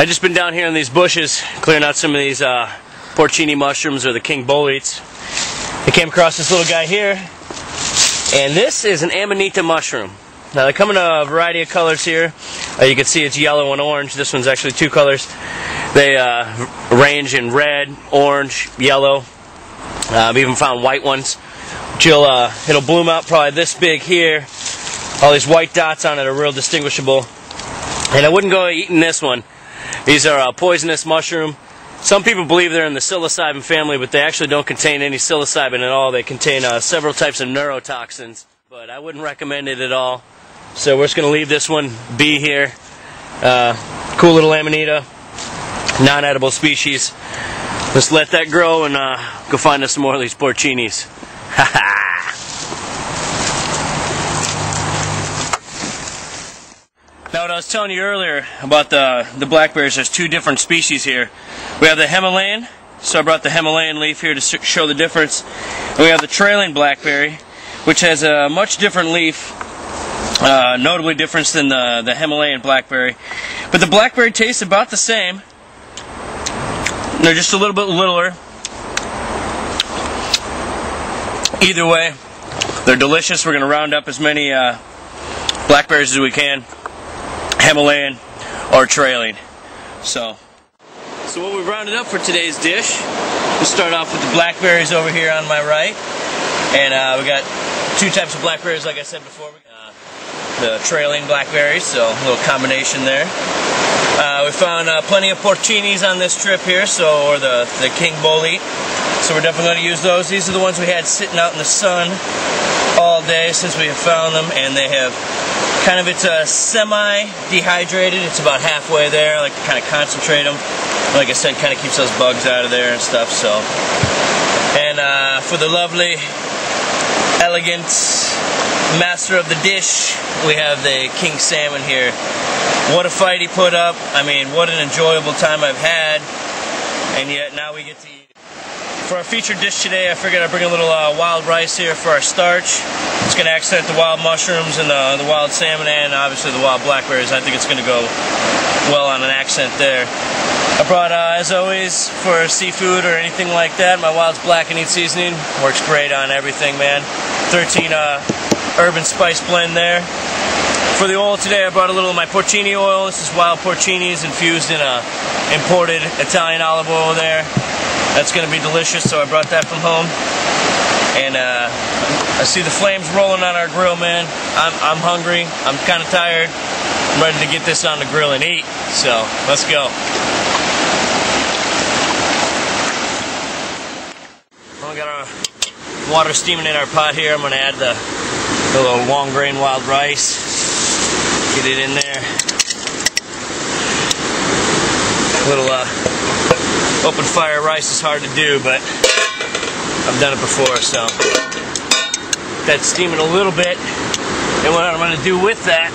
I've just been down here in these bushes clearing out some of these porcini mushrooms, or the king boletes. I came across this little guy here, and this is an amanita mushroom. Now they come in a variety of colors here. You can see it's yellow and orange. This one's actually two colors. They range in red, orange, yellow. I've even found white ones. It'll bloom out probably this big here. All these white dots on it are real distinguishable. And I wouldn't go eating this one. These are a poisonous mushroom. Some people believe they're in the psilocybin family, but they actually don't contain any psilocybin at all. They contain several types of neurotoxins, but I wouldn't recommend it at all. So we're just going to leave this one be here. Cool little amanita, non-edible species. Let's let that grow and go find us some more of these porcinis. Ha ha! Now, what I was telling you earlier about the blackberries, there's two different species here. We have the Himalayan, so I brought the Himalayan leaf here to show the difference. And we have the trailing blackberry, which has a much different leaf, notably different than the Himalayan blackberry. But the blackberry tastes about the same. They're just a little bit littler. Either way, they're delicious. We're going to round up as many blackberries as we can. Himalayan or trailing. So what we've rounded up for today's dish, we'll start off with the blackberries over here on my right. And we got two types of blackberries, like I said before. The trailing blackberries, so a little combination there. We found plenty of porcinis on this trip here, or the king bolete. So we're definitely going to use those. These are the ones we had sitting out in the sun all day since we have found them, and they have it's semi-dehydrated. It's about halfway there. I like to kind of concentrate them. Like I said, kind of keeps those bugs out of there and stuff. So, and for the lovely, elegant master of the dish, we have the king salmon here. What a fight he put up. I mean, what an enjoyable time I've had. And yet now we get to eat. For our featured dish today, I figured I'd bring a little wild rice here for our starch. It's going to accent the wild mushrooms and the wild salmon, and obviously the wild blackberries. I think it's going to go well on an accent there. I brought, as always, for seafood or anything like that, my Wild's Blackened seasoning. Works great on everything, man. 13 herb and spice blend there. For the oil today, I brought a little of my porcini oil. This is wild porcinis infused in imported Italian olive oil there. That's going to be delicious, so I brought that from home. And I see the flames rolling on our grill, man. I'm hungry. I'm kind of tired. I'm ready to get this on the grill and eat. So let's go. Well, we got our water steaming in our pot here. I'm going to add the little long grain wild rice. Get it in there. A little open fire rice is hard to do, but I've done it before, so that's steaming a little bit. And what I'm going to do with that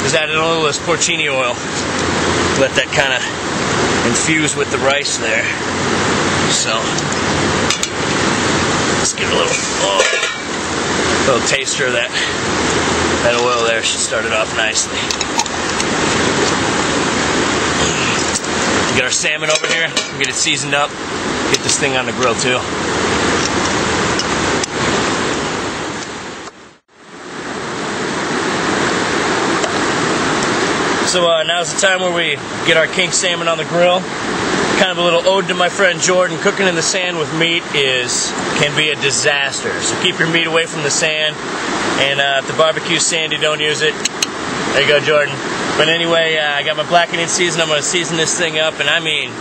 is add in a little of this porcini oil. Let that kind of infuse with the rice there. So let's give it a little taster of that oil there. Should start it off nicely. Get our salmon over here, get it seasoned up, get this thing on the grill too. So now's the time where we get our king salmon on the grill. Kind of a little ode to my friend Jordan. Cooking in the sand with meat can be a disaster. So keep your meat away from the sand. And if the barbecue's sandy, don't use it. There you go, Jordan. But anyway, I got my blackening season. I'm going to season this thing up, and I mean,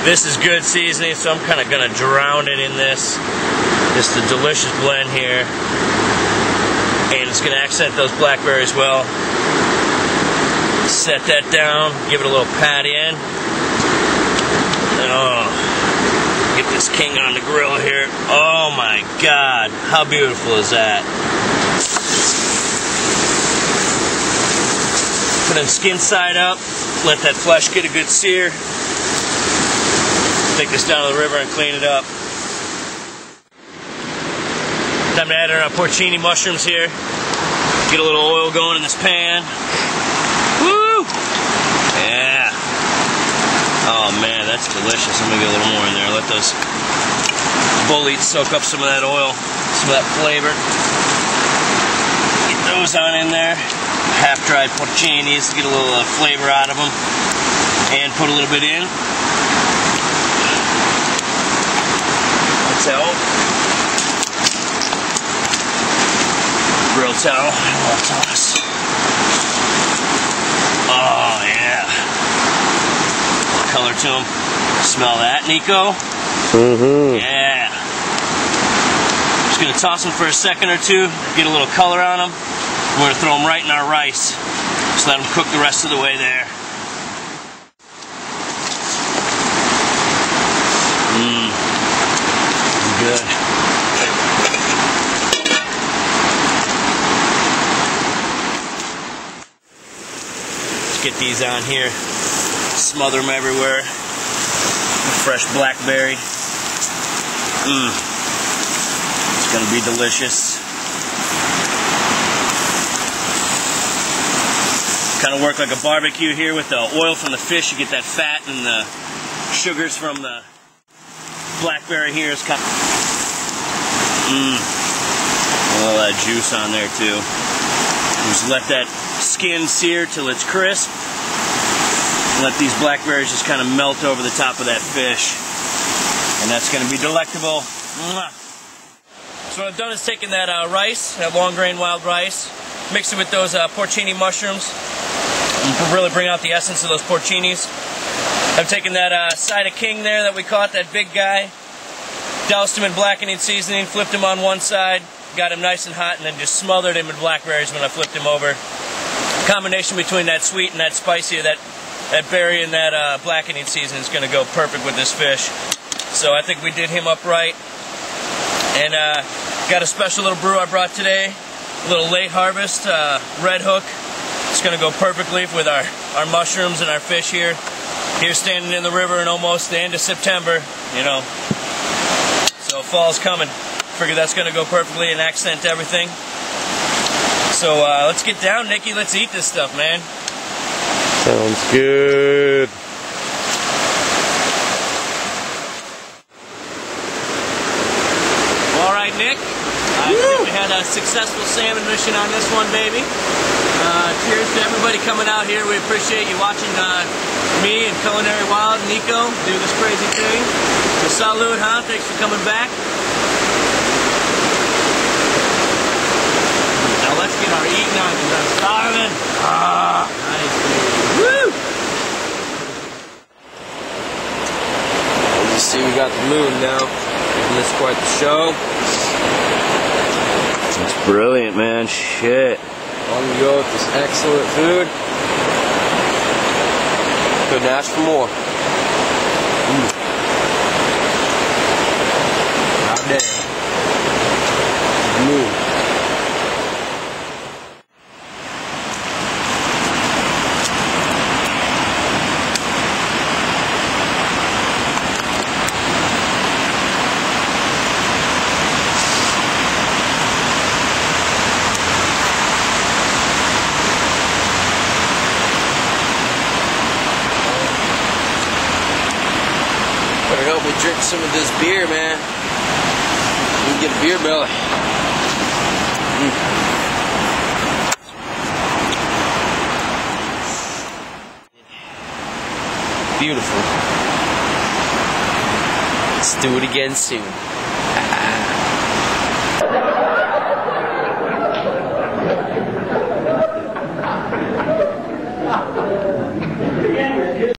this is good seasoning, so I'm kind of going to drown it in this. Just a delicious blend here. And it's going to accent those blackberries well. Set that down, give it a little pat in. And get this king on the grill here. Oh my God, how beautiful is that? Put the skin side up, let that flesh get a good sear. Take this down to the river and clean it up. Time to add in our porcini mushrooms here. Get a little oil going in this pan. Woo! Yeah. delicious. I'm gonna get a little more in there. Let those bullies soak up some of that oil, some of that flavor. Get those on in there. Half-dried porcinis to get a little flavor out of them. And put a little bit in. Towel. Grill towel. I'll toss. Oh, yeah. Color to them. Smell that, Nico? Mm-hmm. Yeah. Just going to toss them for a second or two, get a little color on them. We're going to throw them right in our rice. Just let them cook the rest of the way there. Good. Let's get these on here. Smother them everywhere. Fresh blackberry. It's gonna be delicious. Kind of work like a barbecue here with the oil from the fish. You get that fat and the sugars from the blackberry here is kind of a lot of juice on there too. Just let that skin sear till it's crisp. And let these blackberries just kind of melt over the top of that fish. And that's going to be delectable. So what I've done is taken that rice, that long grain wild rice, mix it with those porcini mushrooms, and really bring out the essence of those porcinis. I've taken that side of king there that we caught, that big guy, doused him in blackening seasoning, flipped him on one side, got him nice and hot, and then just smothered him in blackberries when I flipped him over. Combination between that sweet and that spicy, that berry and that blackening seasoning is going to go perfect with this fish. So I think we did him up right. And got a special little brew I brought today, a little late harvest Red Hook. It's going to go perfectly with our mushrooms and our fish here. Here standing in the river in almost the end of September, you know. So fall's coming. Figure that's going to go perfectly and accent everything. So let's get down, Nikki. Let's eat this stuff, man. Sounds good. All right, Nick. I think we had a successful salmon mission on this one, baby. Cheers to everybody coming out here. We appreciate you watching me and Culinary Wild, Nico, do this crazy thing. So salud, huh? Thanks for coming back. Now let's get our eating on because I'm starving. Nice, baby. Woo! As you see, we got the moon now. Isn't this quite the show? It's brilliant, man. Shit. On we go with this excellent food. Couldn't ask for more. Not day. Moon. Better help me drink some of this beer, man. You can get a beer belly. Beautiful. Let's do it again soon.